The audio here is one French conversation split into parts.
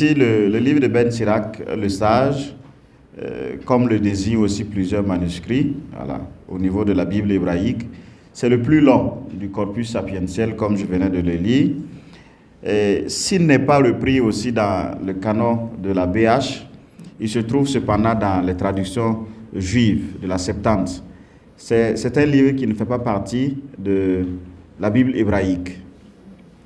Si le livre de Ben Sirach, le sage, comme le désignent aussi plusieurs manuscrits, voilà, au niveau de la Bible hébraïque, c'est le plus long du corpus sapientiel, comme je venais de le lire. S'il n'est pas repris aussi dans le canon de la BH, il se trouve cependant dans les traductions juives de la Septante. C'est un livre qui ne fait pas partie de la Bible hébraïque.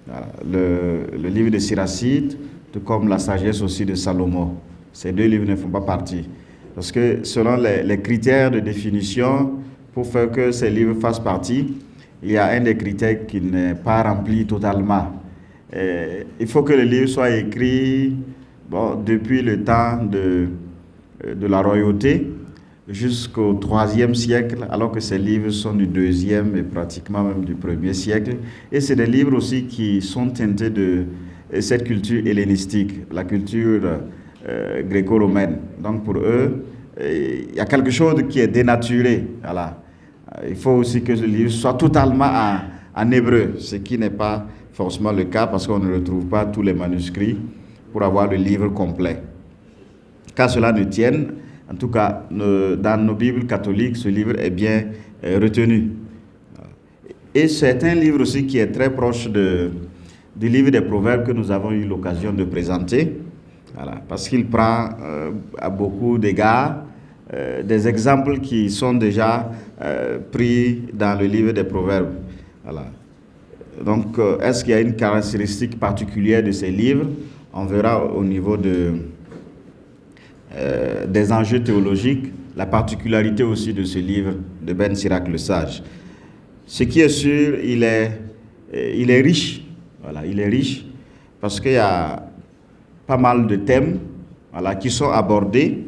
Voilà, le livre de Siracide, tout comme la sagesse aussi de Salomon. Ces deux livres ne font pas partie. Parce que selon les critères de définition, pour faire que ces livres fassent partie, il y a un des critères qui n'est pas rempli totalement. Il faut que le livre soit écrit depuis le temps de la royauté jusqu'au IIIe siècle, alors que ces livres sont du IIe et pratiquement même du 1er siècle. Et c'est des livres aussi qui sont teintés de cette culture hellénistique, la culture gréco-romaine. Donc pour eux, il y a quelque chose qui est dénaturé. Voilà. Il faut aussi que le livre soit totalement en hébreu, ce qui n'est pas forcément le cas parce qu'on ne retrouve pas tous les manuscrits pour avoir le livre complet. Qu'à cela ne tienne, en tout cas, dans nos Bibles catholiques, ce livre est bien retenu. Et c'est un livre aussi qui est très proche du livre des Proverbes que nous avons eu l'occasion de présenter. Voilà, parce qu'il prend à beaucoup d'égards des exemples qui sont déjà pris dans le livre des Proverbes. Voilà. Donc, est-ce qu'il y a une caractéristique particulière de ces livres? On verra au niveau des enjeux théologiques, la particularité aussi de ce livre de Ben Sirach le Sage. Ce qui est sûr, il est riche. Voilà, il est riche parce qu'il y a pas mal de thèmes, voilà, qui sont abordés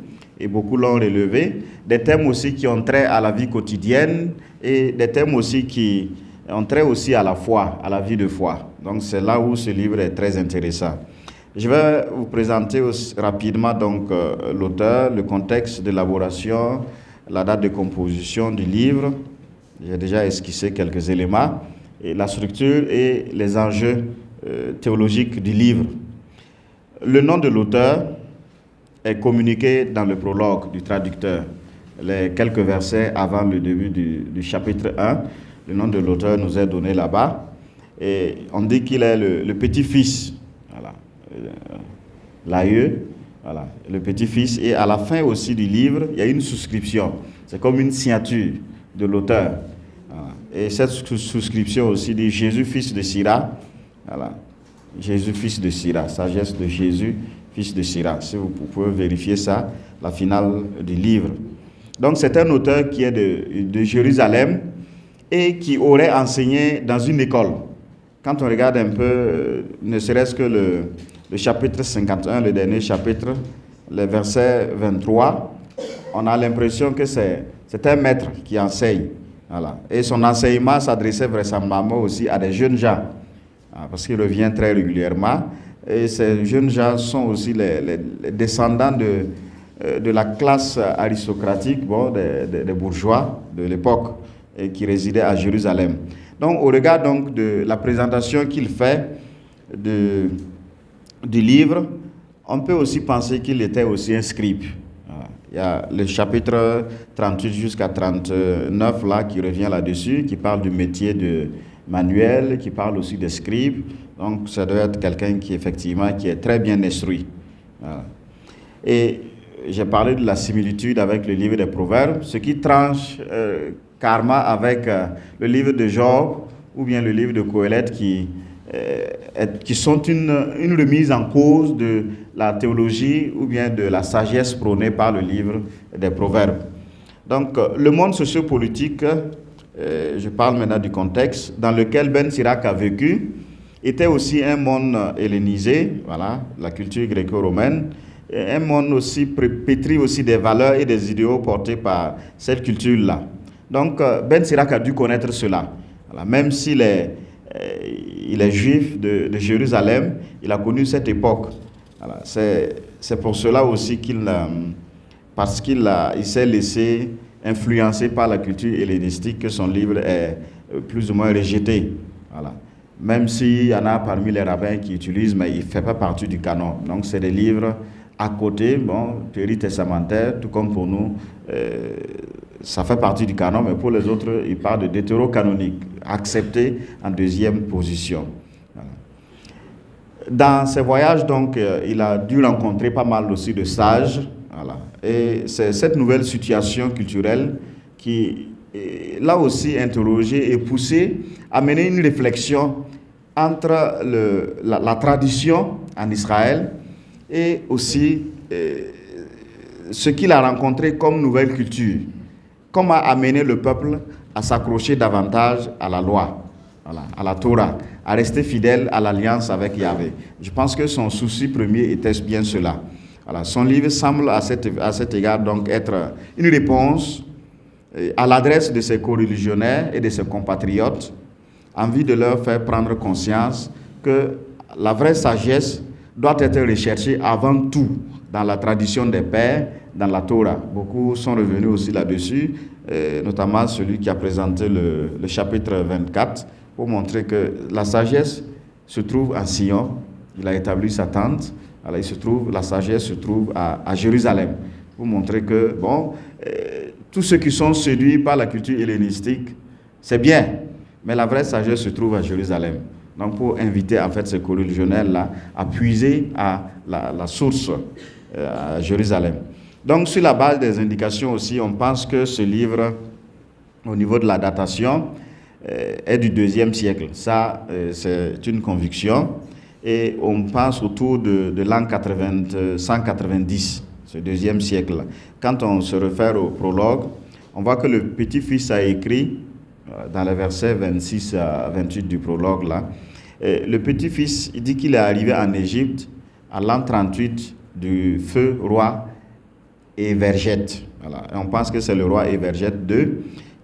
et beaucoup l'ont relevé. Des thèmes aussi qui ont trait à la vie quotidienne et des thèmes aussi qui ont trait aussi à la foi, à la vie de foi. Donc c'est là où ce livre est très intéressant. Je vais vous présenter aussi rapidement donc l'auteur, le contexte d'élaboration, la date de composition du livre. J'ai déjà esquissé quelques éléments, et la structure et les enjeux théologiques du livre. Le nom de l'auteur est communiqué dans le prologue du traducteur. Les quelques versets avant le début du chapitre 1, le nom de l'auteur nous est donné là-bas. Et on dit qu'il est le petit-fils, voilà, l'aïeux, voilà, le petit-fils. Et à la fin aussi du livre, il y a une souscription. C'est comme une signature de l'auteur. Voilà. Et cette souscription aussi dit Jésus, fils de Sira. Voilà. Jésus, fils de Sira, sagesse de Jésus, fils de Sira. Si vous pouvez vérifier ça, la finale du livre. Donc c'est un auteur qui est de Jérusalem et qui aurait enseigné dans une école. Quand on regarde un peu, ne serait-ce que le chapitre 51, le dernier chapitre, le verset 23, on a l'impression que c'est un maître qui enseigne. Voilà. Et son enseignement s'adressait vraisemblablement aussi à des jeunes gens. Parce qu'il revient très régulièrement. Et ces jeunes gens sont aussi les descendants de la classe aristocratique, des bourgeois de l'époque, et qui résidaient à Jérusalem. Donc, au regard donc, de la présentation qu'il fait du livre, on peut aussi penser qu'il était aussi un scribe. Il y a le chapitre 38 jusqu'à 39 là, qui revient là-dessus, qui parle du métier de manuel, qui parle aussi des scribes. Donc, ça doit être quelqu'un qui, effectivement, qui est très bien instruit. Voilà. Et j'ai parlé de la similitude avec le livre des Proverbes, ce qui tranche carrément avec le livre de Job ou bien le livre de Qoéleth qui sont une remise en cause de la théologie ou bien de la sagesse prônée par le livre des Proverbes. Donc, le monde sociopolitique, je parle maintenant du contexte, dans lequel Ben Sirach a vécu, était aussi un monde hellénisé, voilà, la culture gréco-romaine, un monde aussi pétri aussi des valeurs et des idéaux portés par cette culture-là. Donc, Ben Sirach a dû connaître cela. Voilà, même s'il il est juif de Jérusalem, il a connu cette époque. Voilà, c'est pour cela aussi parce qu'il s'est laissé influencé par la culture hellénistique que son livre est plus ou moins rejeté. Voilà. même s'il y en a parmi les rabbins qui utilisent, mais il ne fait pas partie du canon. Donc c'est des livres à côté, théorie testamentaire, tout comme pour nous, ça fait partie du canon, mais pour les autres, il parle de deutérocanonique, accepté en deuxième position. Voilà. Dans ses voyages, donc, il a dû rencontrer pas mal aussi de sages. Voilà. Et c'est cette nouvelle situation culturelle qui, là aussi, interrogé et poussé à mener une réflexion entre la tradition en Israël et aussi ce qu'il a rencontré comme nouvelle culture. Comment amener le peuple à s'accrocher davantage à la loi, voilà, à la Torah, à rester fidèle à l'alliance avec Yahvé. Je pense que son souci premier était bien cela. Voilà, son livre semble à cet égard donc être une réponse à l'adresse de ses coreligionnaires et de ses compatriotes, en vue de leur faire prendre conscience que la vraie sagesse doit être recherchée avant tout dans la tradition des pères, dans la Torah. Beaucoup sont revenus aussi là-dessus, notamment celui qui a présenté le chapitre 24, pour montrer que la sagesse se trouve en Sion. Il a établi sa tente. Alors la sagesse se trouve à Jérusalem, pour montrer que, tous ceux qui sont séduits par la culture hellénistique, c'est bien, mais la vraie sagesse se trouve à Jérusalem. Donc, pour inviter en fait ces coreligionnaires-là à puiser à la source à Jérusalem. Donc, sur la base des indications aussi, on pense que ce livre, au niveau de la datation, est du IIe siècle. Ça, c'est une conviction. Et on pense autour de l'an 190, ce IIe siècle. Quand on se réfère au prologue, on voit que le petit-fils a écrit, dans les versets 26 à 28 du prologue, là, le petit-fils, il dit qu'il est arrivé en Égypte à l'an 38 du feu roi Évergète. Voilà. Et on pense que c'est le roi Évergète II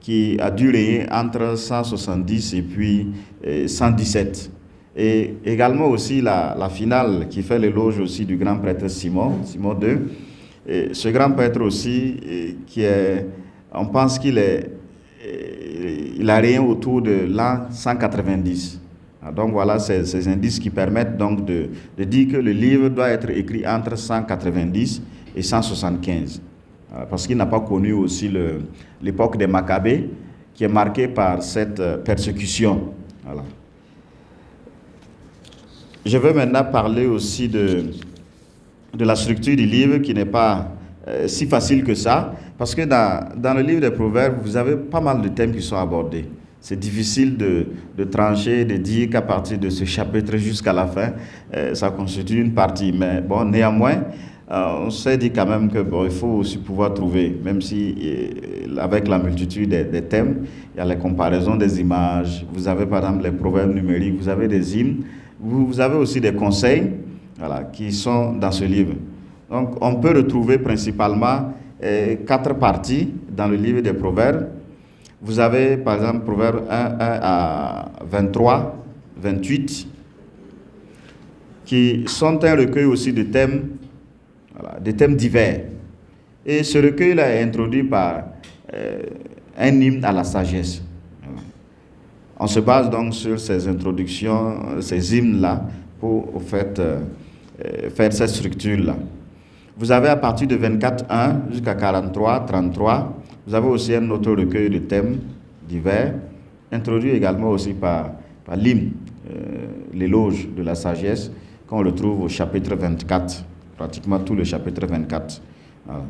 qui a dû régner entre 170 et puis 117. Et également aussi la finale qui fait l'éloge aussi du grand prêtre Simon II. Et ce grand prêtre aussi, on pense qu'il a régné autour de l'an 190. Donc voilà ces indices qui permettent donc de dire que le livre doit être écrit entre 190 et 175. Parce qu'il n'a pas connu aussi l'époque des Maccabées, qui est marquée par cette persécution. Voilà. Je veux maintenant parler aussi de la structure du livre, qui n'est pas si facile que ça, parce que dans le livre des Proverbes, vous avez pas mal de thèmes qui sont abordés. C'est difficile de trancher, de dire qu'à partir de ce chapitre jusqu'à la fin, ça constitue une partie. Mais bon, néanmoins, on s'est dit quand même il faut aussi pouvoir trouver, même si avec la multitude des thèmes, il y a les comparaisons des images, vous avez par exemple les proverbes numériques, vous avez des hymnes, vous avez aussi des conseils, voilà, qui sont dans ce livre. Donc on peut retrouver principalement 4 parties dans le livre des proverbes. Vous avez par exemple proverbes 1 à 23, 28, qui sont un recueil aussi de thèmes, voilà, des thèmes divers. Et ce recueil-là est introduit par un hymne à la sagesse. Voilà. On se base donc sur ces introductions, ces hymnes-là, pour faire cette structure-là. Vous avez à partir de 24.1 jusqu'à 43.33, vous avez aussi un autre recueil de thèmes divers, introduit également aussi par l'hymne, l'éloge de la sagesse, qu'on retrouve au chapitre 24, pratiquement tout le chapitre 24. Voilà.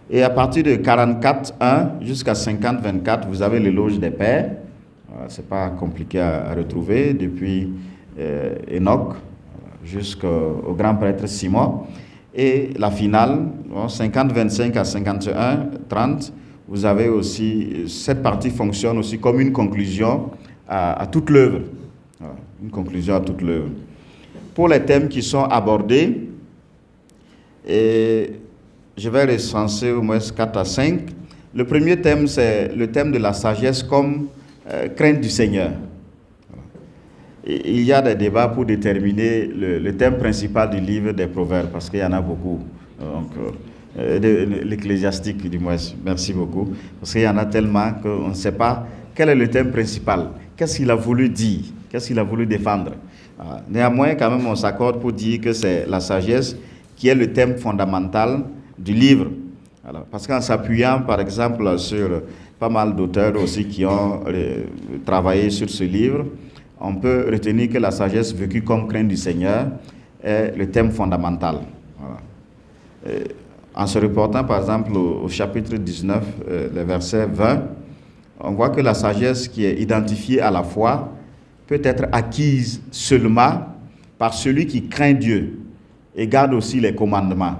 Et à partir de 44.1 jusqu'à 50.24, vous avez l'éloge des pères. Voilà, c'est pas compliqué à retrouver, depuis Enoch jusqu'au grand prêtre Simon. Et la finale, 50-25 à 51-30, vous avez aussi, cette partie fonctionne aussi comme une conclusion à toute l'œuvre. Voilà, une conclusion à toute l'œuvre. Pour les thèmes qui sont abordés, et je vais recenser au moins 4 à 5. Le premier thème, c'est le thème de la sagesse comme crainte du Seigneur. Il y a des débats pour déterminer le thème principal du livre des Proverbes, parce qu'il y en a beaucoup. Donc, l'ecclésiastique, du moins, merci beaucoup. Parce qu'il y en a tellement qu'on ne sait pas quel est le thème principal. qu'est-ce qu'il a voulu dire, qu'est-ce qu'il a voulu défendre. Néanmoins, quand même, on s'accorde pour dire que c'est la sagesse qui est le thème fondamental du livre. Alors, parce qu'en s'appuyant, par exemple, sur pas mal d'auteurs aussi qui ont travaillé sur ce livre, on peut retenir que la sagesse vécue comme crainte du Seigneur est le thème fondamental. Voilà. En se reportant, par exemple, au chapitre 19, le verset 20, on voit que la sagesse qui est identifiée à la foi peut être acquise seulement par celui qui craint Dieu et garde aussi les commandements.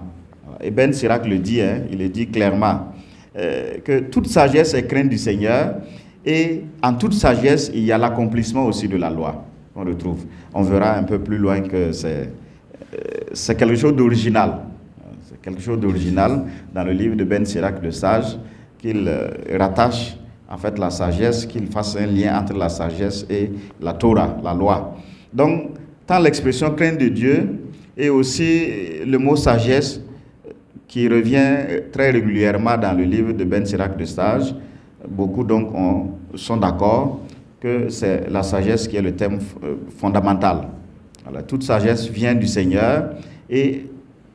Et Ben Sirac le dit, il le dit clairement, que toute sagesse est crainte du Seigneur, et en toute sagesse, il y a l'accomplissement aussi de la loi qu'on retrouve. On verra un peu plus loin que c'est quelque chose d'original. C'est quelque chose d'original dans le livre de Ben Sirac, le sage, qu'il rattache en fait la sagesse, qu'il fasse un lien entre la sagesse et la Torah, la loi. Donc, tant l'expression crainte de Dieu et aussi le mot sagesse qui revient très régulièrement dans le livre de Ben Sirac, le sage, beaucoup donc sont d'accord que c'est la sagesse qui est le thème fondamental. Alors, toute sagesse vient du Seigneur et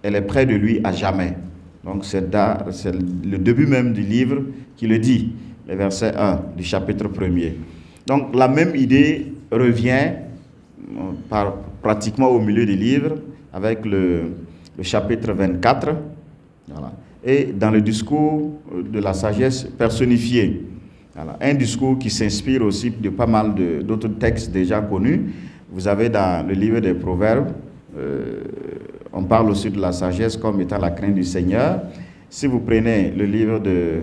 elle est près de lui à jamais. Donc c'est le début même du livre qui le dit, le verset 1 du chapitre 1er. Donc la même idée revient pratiquement au milieu du livre avec le chapitre 24. Voilà. Et dans le discours de la sagesse personnifiée. Voilà. Un discours qui s'inspire aussi de pas mal d'autres textes déjà connus. Vous avez dans le livre des Proverbes, on parle aussi de la sagesse comme étant la crainte du Seigneur. Si vous prenez le livre de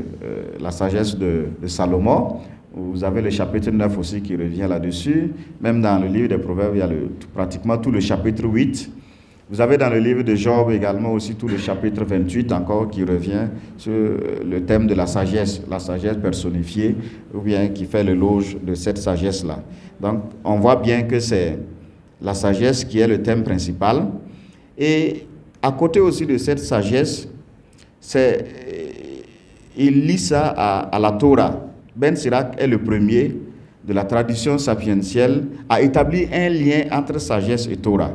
la sagesse de Salomon, vous avez le chapitre 9 aussi qui revient là-dessus. Même dans le livre des Proverbes, il y a pratiquement tout le chapitre 8. Vous avez dans le livre de Job également aussi tout le chapitre 28 encore qui revient sur le thème de la sagesse personnifiée, ou bien qui fait l'éloge de cette sagesse-là. Donc on voit bien que c'est la sagesse qui est le thème principal. Et à côté aussi de cette sagesse, il lie ça à la Torah. Ben Sirac est le premier de la tradition sapientielle à établir un lien entre sagesse et Torah.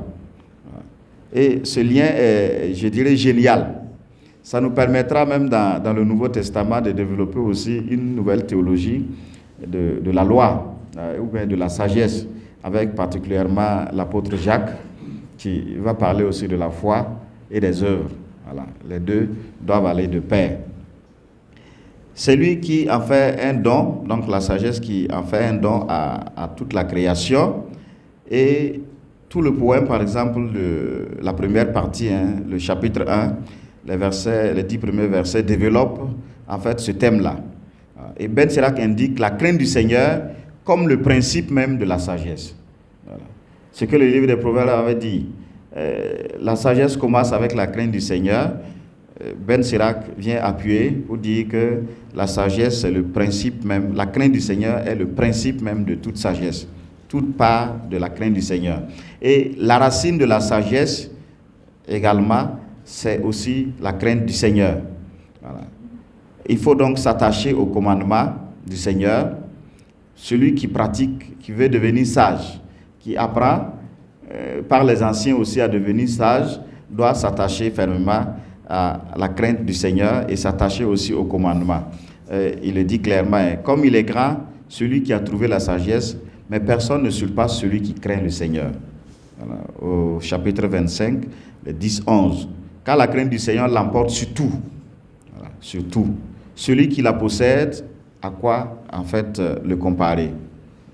Et ce lien est, je dirais, génial. Ça nous permettra même dans le Nouveau Testament de développer aussi une nouvelle théologie de la loi, ou bien de la sagesse, avec particulièrement l'apôtre Jacques, qui va parler aussi de la foi et des œuvres. Voilà. Les deux doivent aller de pair. C'est lui qui en fait un don, donc la sagesse qui en fait un don à toute la création. Et tout le poème, par exemple, la première partie, le chapitre 1, les 10 premiers versets, développe en fait ce thème-là. Et Ben Sirac indique la crainte du Seigneur comme le principe même de la sagesse. Voilà. Ce que le livre des Proverbes avait dit. La sagesse commence avec la crainte du Seigneur. Ben Sirac vient appuyer pour dire que la sagesse, c'est le principe même, la crainte du Seigneur est le principe même de toute sagesse. Toute part de la crainte du Seigneur. Et la racine de la sagesse, également, c'est aussi la crainte du Seigneur. Voilà. Il faut donc s'attacher au commandement du Seigneur. Celui qui pratique, qui veut devenir sage, qui apprend par les anciens aussi à devenir sage, doit s'attacher fermement à la crainte du Seigneur et s'attacher aussi au commandement. Il le dit clairement, comme il est grand, celui qui a trouvé la sagesse, mais personne ne surpasse celui qui craint le Seigneur. Voilà. Au chapitre 25, le 10-11. Car la crainte du Seigneur l'emporte sur tout. Voilà, sur tout. Celui qui la possède, à quoi en fait le comparer?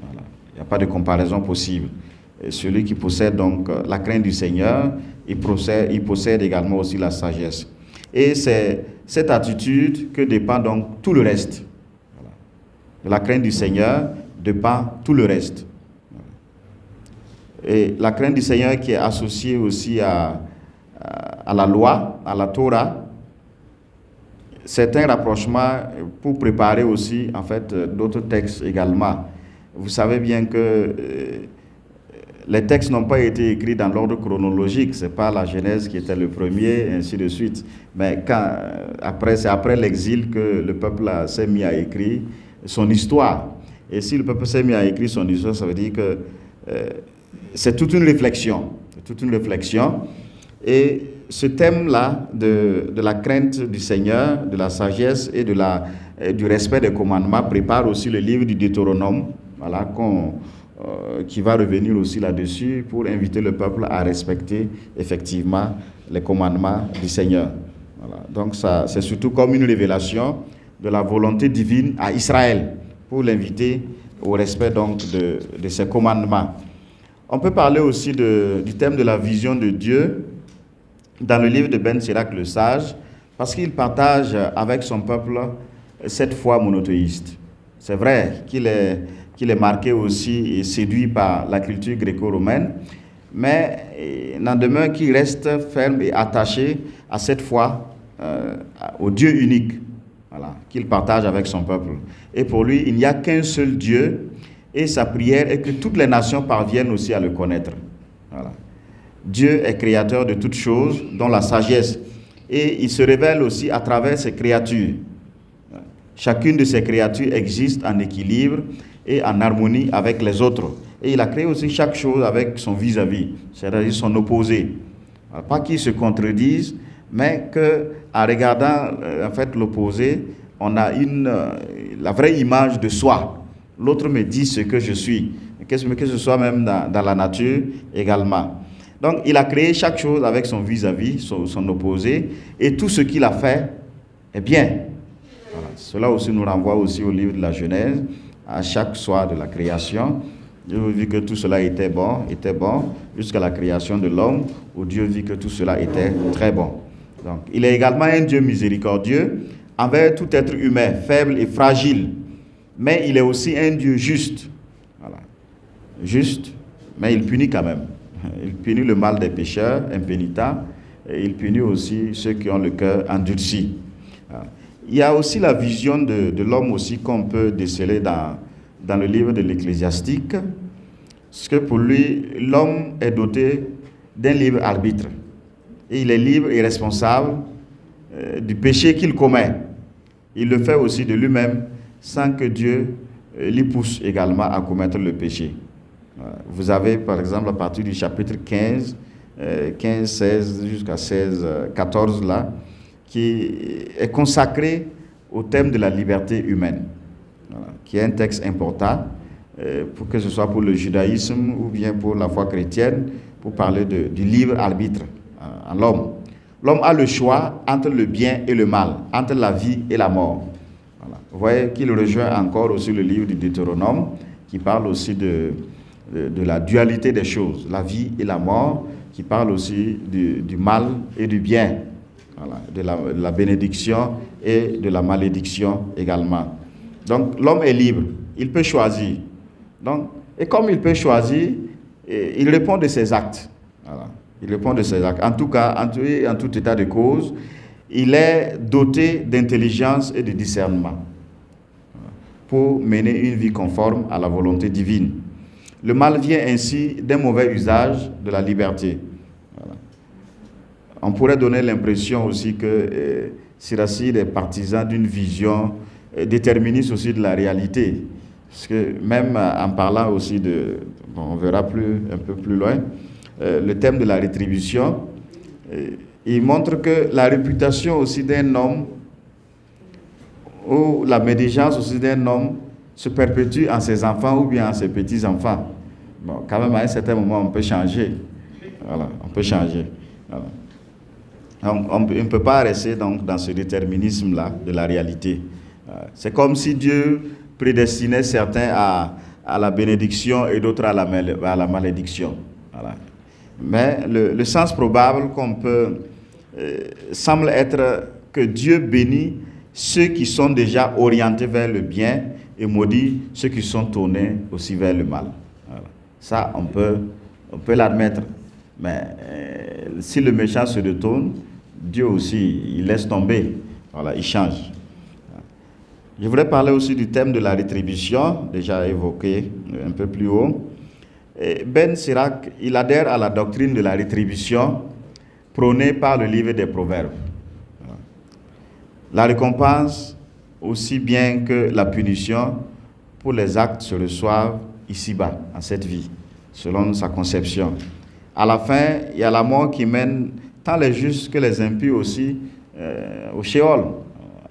Voilà. Il n'y a pas de comparaison possible. Et celui qui possède donc la crainte du Seigneur, il possède également aussi la sagesse. Et c'est cette attitude que dépend donc tout le reste. Voilà. De la crainte du Seigneur dépend tout le reste. Et la crainte du Seigneur qui est associée aussi à la loi, à la Torah, c'est un rapprochement pour préparer aussi en fait d'autres textes également. Vous savez bien que les textes n'ont pas été écrits dans l'ordre chronologique, c'est pas la Genèse qui était le premier, et ainsi de suite. Mais c'est après l'exil que le peuple s'est mis à écrire son histoire. Et si le peuple s'est mis à écrire son histoire, ça veut dire que c'est toute une réflexion. C'est toute une réflexion. Et ce thème-là de la crainte du Seigneur, de la sagesse et du respect des commandements prépare aussi le livre du Deutéronome, voilà, qui va revenir aussi là-dessus pour inviter le peuple à respecter effectivement les commandements du Seigneur. Voilà. Donc ça, c'est surtout comme une révélation de la volonté divine à Israël pour l'inviter au respect donc de ses commandements. On peut parler aussi du thème de la vision de Dieu dans le livre de Ben Sirach le sage, parce qu'il partage avec son peuple cette foi monothéiste. C'est vrai qu'il est marqué aussi et séduit par la culture gréco-romaine, mais il n'en demeure qu'il reste ferme et attaché à cette foi, au Dieu unique, voilà, qu'il partage avec son peuple. Et pour lui, il n'y a qu'un seul Dieu, et sa prière est que toutes les nations parviennent aussi à le connaître. Voilà. Dieu est créateur de toutes choses, dont la sagesse, et il se révèle aussi à travers ses créatures. Chacune de ces créatures existe en équilibre et en harmonie avec les autres. Et il a créé aussi chaque chose avec son vis-à-vis, c'est-à-dire son opposé. Alors, pas qu'ils se contredisent, mais qu'en regardant en fait l'opposé, on a la vraie image de soi. L'autre me dit ce que je suis, que ce soit même dans la nature également. Donc, il a créé chaque chose avec son vis-à-vis, son opposé, et tout ce qu'il a fait est bien. Voilà. Cela aussi nous renvoie aussi au livre de la Genèse, à chaque soir de la création. Dieu vit que tout cela était bon, jusqu'à la création de l'homme, où Dieu vit que tout cela était très bon. Donc, il est également un Dieu miséricordieux envers tout être humain, faible et fragile. Mais il est aussi un Dieu juste. Voilà. Juste, mais il punit quand même. Il punit le mal des pécheurs impénitents, et il punit aussi ceux qui ont le cœur endurci. Il y a aussi la vision de l'homme aussi qu'on peut déceler dans le livre de l'Ecclésiastique, parce que pour lui, l'homme est doté d'un libre arbitre. Et il est libre et responsable du péché qu'il commet. Il le fait aussi de lui-même, sans que Dieu l'y pousse également à commettre le péché. Vous avez par exemple à partir du chapitre 15, 16 jusqu'à 16, 14 là, qui est consacré au thème de la liberté humaine, voilà, qui est un texte important, pour que ce soit pour le judaïsme ou bien pour la foi chrétienne, pour parler du libre arbitre en l'homme. L'homme a le choix entre le bien et le mal, entre la vie et la mort. Voilà. Vous voyez qu'il rejoint encore aussi le livre du Deutéronome, qui parle aussi de la dualité des choses, la vie et la mort, qui parle aussi du mal et du bien, voilà, de la bénédiction et de la malédiction également. Donc l'homme est libre, il peut choisir. Donc, et comme il peut choisir, il répond de ses actes. Voilà. Il répond de ses actes. En tout cas, en tout état de cause, il est doté d'intelligence et de discernement pour mener une vie conforme à la volonté divine. Le mal vient ainsi d'un mauvais usage de la liberté. Voilà. On pourrait donner l'impression aussi que Siracide est partisan d'une vision déterministe aussi de la réalité. Parce que même en parlant aussi on verra un peu plus loin, le thème de la rétribution, il montre que la réputation aussi d'un homme, ou la médisance aussi d'un homme, se perpétue en ses enfants ou bien en ses petits-enfants. Bon, quand même, à un certain moment, on peut changer. Voilà, on peut changer. Voilà. On ne peut pas rester donc dans ce déterminisme-là de la réalité. C'est comme si Dieu prédestinait certains à la bénédiction et d'autres à la malédiction. Voilà. Mais le sens probable qu'on peut semble être que Dieu bénit ceux qui sont déjà orientés vers le bien et maudit ceux qui sont tournés aussi vers le mal. Voilà. Ça, on peut l'admettre. Mais si le méchant se retourne, Dieu aussi, il laisse tomber. Voilà, il change. Je voudrais parler aussi du thème de la rétribution, déjà évoqué un peu plus haut. Ben Sirach, il adhère à la doctrine de la rétribution prônée par le livre des Proverbes. La récompense, aussi bien que la punition, pour les actes se reçoivent ici-bas, en cette vie, selon sa conception. À la fin, il y a la mort qui mène tant les justes que les impies aussi au Sheol,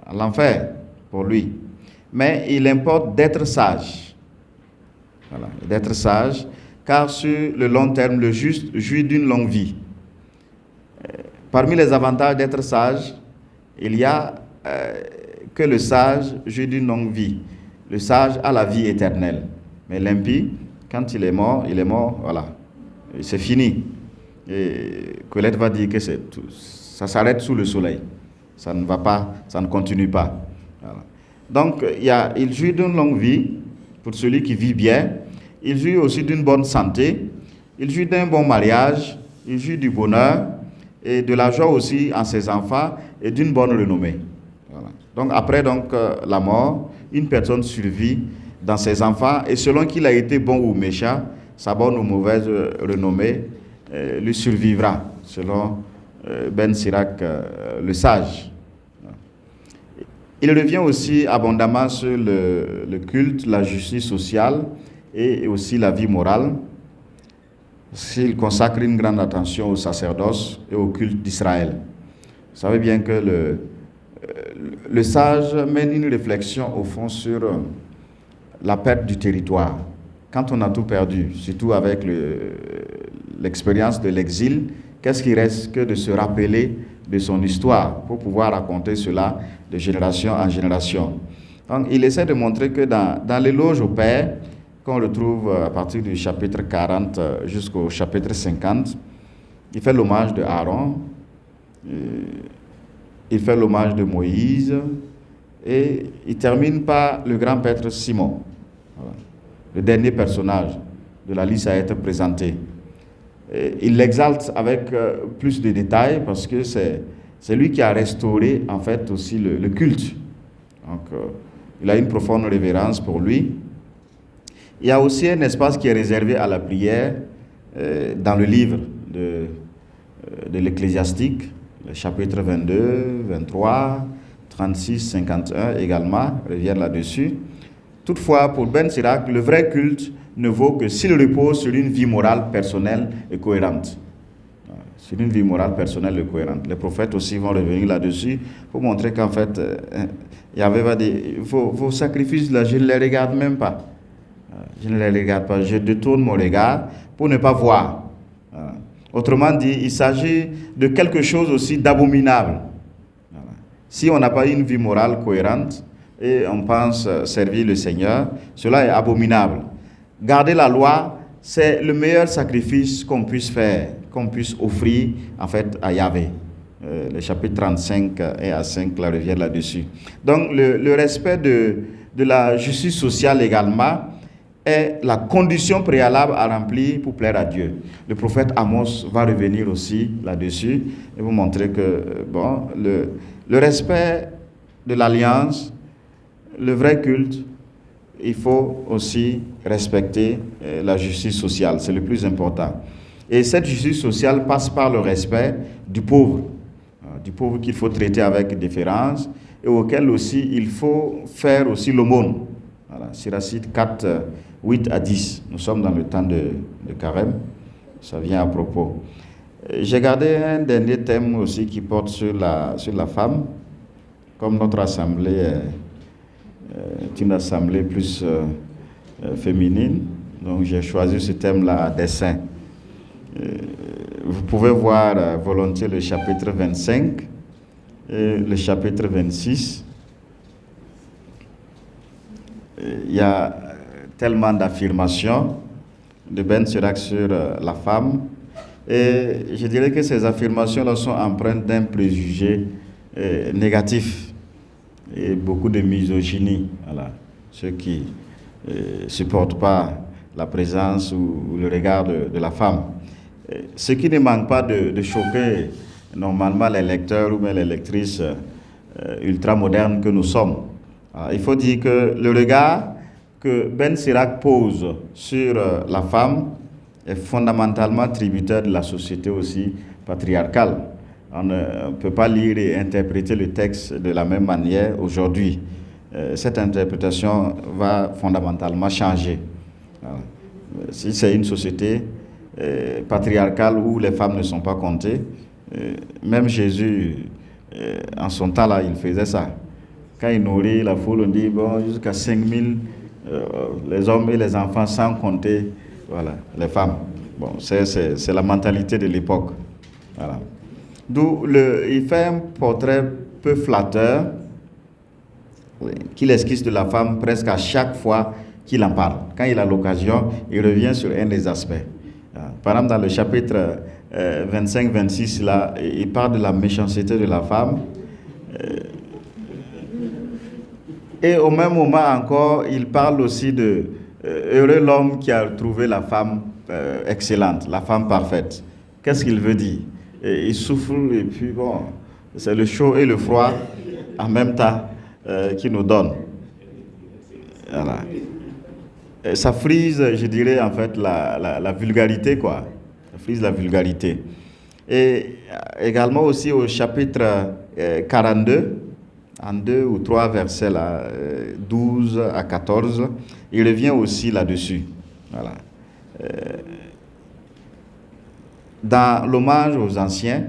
à l'enfer, pour lui. Mais il importe d'être sage. Voilà, d'être sage, car sur le long terme, le juste jouit d'une longue vie. Parmi les avantages d'être sage, il y a que le sage jouit d'une longue vie. Le sage a la vie éternelle. Mais l'impie, quand il est mort, voilà. C'est fini. Et Colette va dire que ça s'arrête sous le soleil. Ça ne va pas, ça ne continue pas. Voilà. Donc, il jouit d'une longue vie pour celui qui vit bien. Il jouit aussi d'une bonne santé. Il jouit d'un bon mariage. Il jouit du bonheur et de la joie aussi en ses enfants et d'une bonne renommée. Voilà. Donc, après la mort, une personne survit dans ses enfants et selon qu'il a été bon ou méchant, sa bonne ou mauvaise renommée lui survivra, selon Ben Sirac, le sage. Il revient aussi abondamment sur le culte, la justice sociale et aussi la vie morale. Il consacre une grande attention au sacerdoce et au culte d'Israël. Vous savez bien que le sage mène une réflexion au fond sur la perte du territoire. Quand on a tout perdu, surtout avec l'expérience de l'exil, qu'est-ce qui reste que de se rappeler de son histoire pour pouvoir raconter cela de génération en génération. Donc, il essaie de montrer que dans l'éloge au Père, qu'on retrouve à partir du chapitre 40 jusqu'au chapitre 50, il fait l'hommage de Aaron, il fait l'hommage de Moïse, et il termine par le grand prêtre Simon, voilà, le dernier personnage de la liste à être présenté. Et il l'exalte avec plus de détails parce que c'est lui qui a restauré en fait aussi le culte. Donc, il a une profonde révérence pour lui. Il y a aussi un espace qui est réservé à la prière dans le livre de l'Ecclésiastique, le chapitre 22, 23, 36, 51 également, reviennent là-dessus. Toutefois, pour Ben Sirac, le vrai culte ne vaut que s'il repose sur une vie morale personnelle et cohérente. Sur une vie morale personnelle et cohérente. Les prophètes aussi vont revenir là-dessus pour montrer qu'en fait, Yahvé va dire, vos sacrifices là, je ne les regarde même pas. Je ne les regarde pas, je détourne mon regard pour ne pas voir. Autrement dit, il s'agit de quelque chose aussi d'abominable. Si on n'a pas une vie morale cohérente et on pense servir le Seigneur, cela est abominable. Garder la loi, c'est le meilleur sacrifice qu'on puisse faire, qu'on puisse offrir en fait à Yahvé. Le chapitre 35 et à 5 là, reviennent là-dessus. Donc le respect de la justice sociale également est la condition préalable à remplir pour plaire à Dieu. Le prophète Amos va revenir aussi là-dessus et vous montrer que le respect de l'alliance, le vrai culte, il faut aussi respecter la justice sociale, c'est le plus important. Et cette justice sociale passe par le respect du pauvre qu'il faut traiter avec déférence et auquel aussi il faut faire aussi l'aumône. Voilà, Siracide 4, 8 à 10. Nous sommes dans le temps de Carême, ça vient à propos. J'ai gardé un dernier thème aussi qui porte sur la femme, comme notre assemblée est une assemblée plus féminine, donc j'ai choisi ce thème-là à dessein. Vous pouvez voir volontiers le chapitre 25 et le chapitre 26. Il y a tellement d'affirmations de Ben Sirac sur la femme, et je dirais que ces affirmations-là sont empreintes d'un préjugé négatif et beaucoup de misogynie. Voilà. Ceux qui ne supportent pas la présence ou le regard de la femme. Ce qui ne manque pas de choquer normalement les lecteurs ou les lectrices ultramodernes que nous sommes. Alors, il faut dire que le regard que Ben Sirac pose sur la femme est fondamentalement tributaire de la société aussi patriarcale. On ne peut pas lire et interpréter le texte de la même manière aujourd'hui. cette interprétation va fondamentalement changer. Voilà. Si c'est une société patriarcale où les femmes ne sont pas comptées, même Jésus, en son temps là, il faisait ça. Quand il nourrit la foule, on dit bon, jusqu'à 5000, les hommes et les enfants sans compter, voilà, les femmes. Bon, c'est la mentalité de l'époque. Voilà. D'où il fait un portrait peu flatteur qu'il esquisse de la femme presque à chaque fois qu'il en parle. Quand il a l'occasion, il revient sur un des aspects. Par exemple, dans le chapitre 25-26, là, il parle de la méchanceté de la femme. Et au même moment encore, il parle aussi de heureux l'homme qui a trouvé la femme excellente, la femme parfaite. Qu'est-ce qu'il veut dire? Il souffre et puis bon, c'est le chaud et le froid en même temps qui nous donne. Voilà. Et ça frise, je dirais, en fait, la vulgarité, quoi. Ça frise la vulgarité. Et également aussi au chapitre 42, en 2 ou 3 versets, là, 12 à 14, il revient aussi là-dessus. Voilà. Dans l'hommage aux anciens,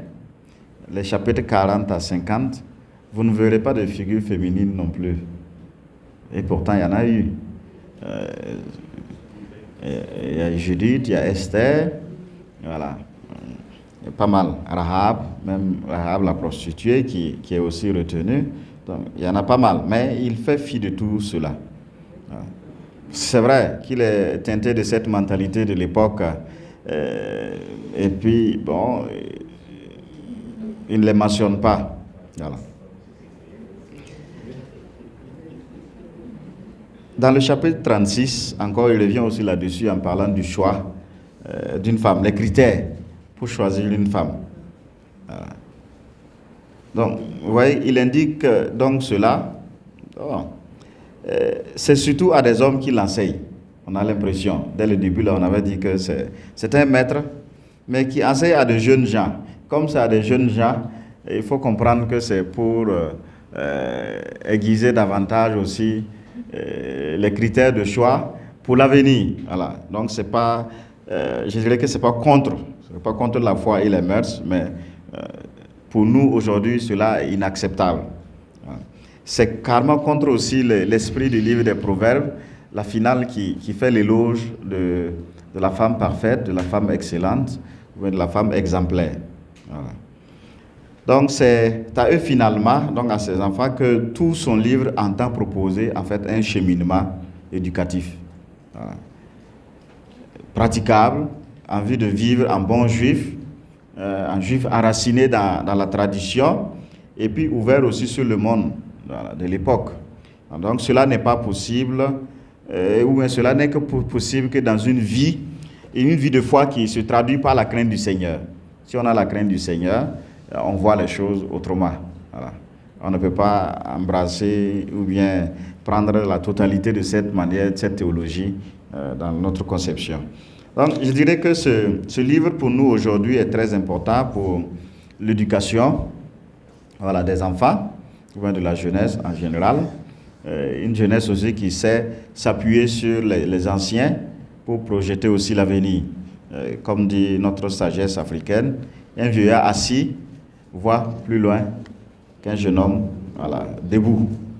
les chapitres 40 à 50, vous ne verrez pas de figure féminine non plus. Et pourtant, il y en a eu. Il y a Judith, il y a Esther, voilà. Il y a pas mal. Rahab, même Rahab la prostituée qui est aussi retenue. Donc, il y en a pas mal. Mais il fait fi de tout cela. Voilà. C'est vrai qu'il est teinté de cette mentalité de l'époque. Et puis, bon, il ne les mentionne pas. Voilà. Dans le chapitre 36, encore, il revient aussi là-dessus en parlant du choix d'une femme, les critères pour choisir une femme. Voilà. Donc, vous voyez, il indique donc cela. Oh, c'est surtout à des hommes qui l'enseignent. On a l'impression, dès le début, là, on avait dit que c'est un maître, mais qui enseigne à de jeunes gens. Comme c'est à des jeunes gens, il faut comprendre que c'est pour aiguiser davantage aussi les critères de choix pour l'avenir. Voilà. Donc, c'est pas, je dirais que c'est pas contre la foi et les mœurs, mais pour nous, aujourd'hui, cela est inacceptable. Voilà. C'est carrément contre aussi l'esprit du livre des Proverbes, la finale qui fait l'éloge de la femme parfaite, de la femme excellente, ou de la femme exemplaire. Voilà. Donc, c'est à eux finalement, donc à ces enfants, que tout son livre entend proposer en fait un cheminement éducatif. Voilà. Praticable, en vue de vivre en bon juif, un juif enraciné dans la tradition, et puis ouvert aussi sur le monde de l'époque. Donc, cela n'est pas possible, ou cela n'est que possible que dans une vie de foi qui se traduit par la crainte du Seigneur. Si on a la crainte du Seigneur, on voit les choses autrement. Voilà. On ne peut pas embrasser ou bien prendre la totalité de cette manière, de cette théologie dans notre conception. Donc, je dirais que ce livre, pour nous, aujourd'hui, est très important pour l'éducation, voilà, des enfants, ou bien de la jeunesse en général. Une jeunesse aussi qui sait s'appuyer sur les anciens pour projeter aussi l'avenir. Comme dit notre sagesse africaine, un vieillard assis voit plus loin qu'un jeune homme, voilà, debout.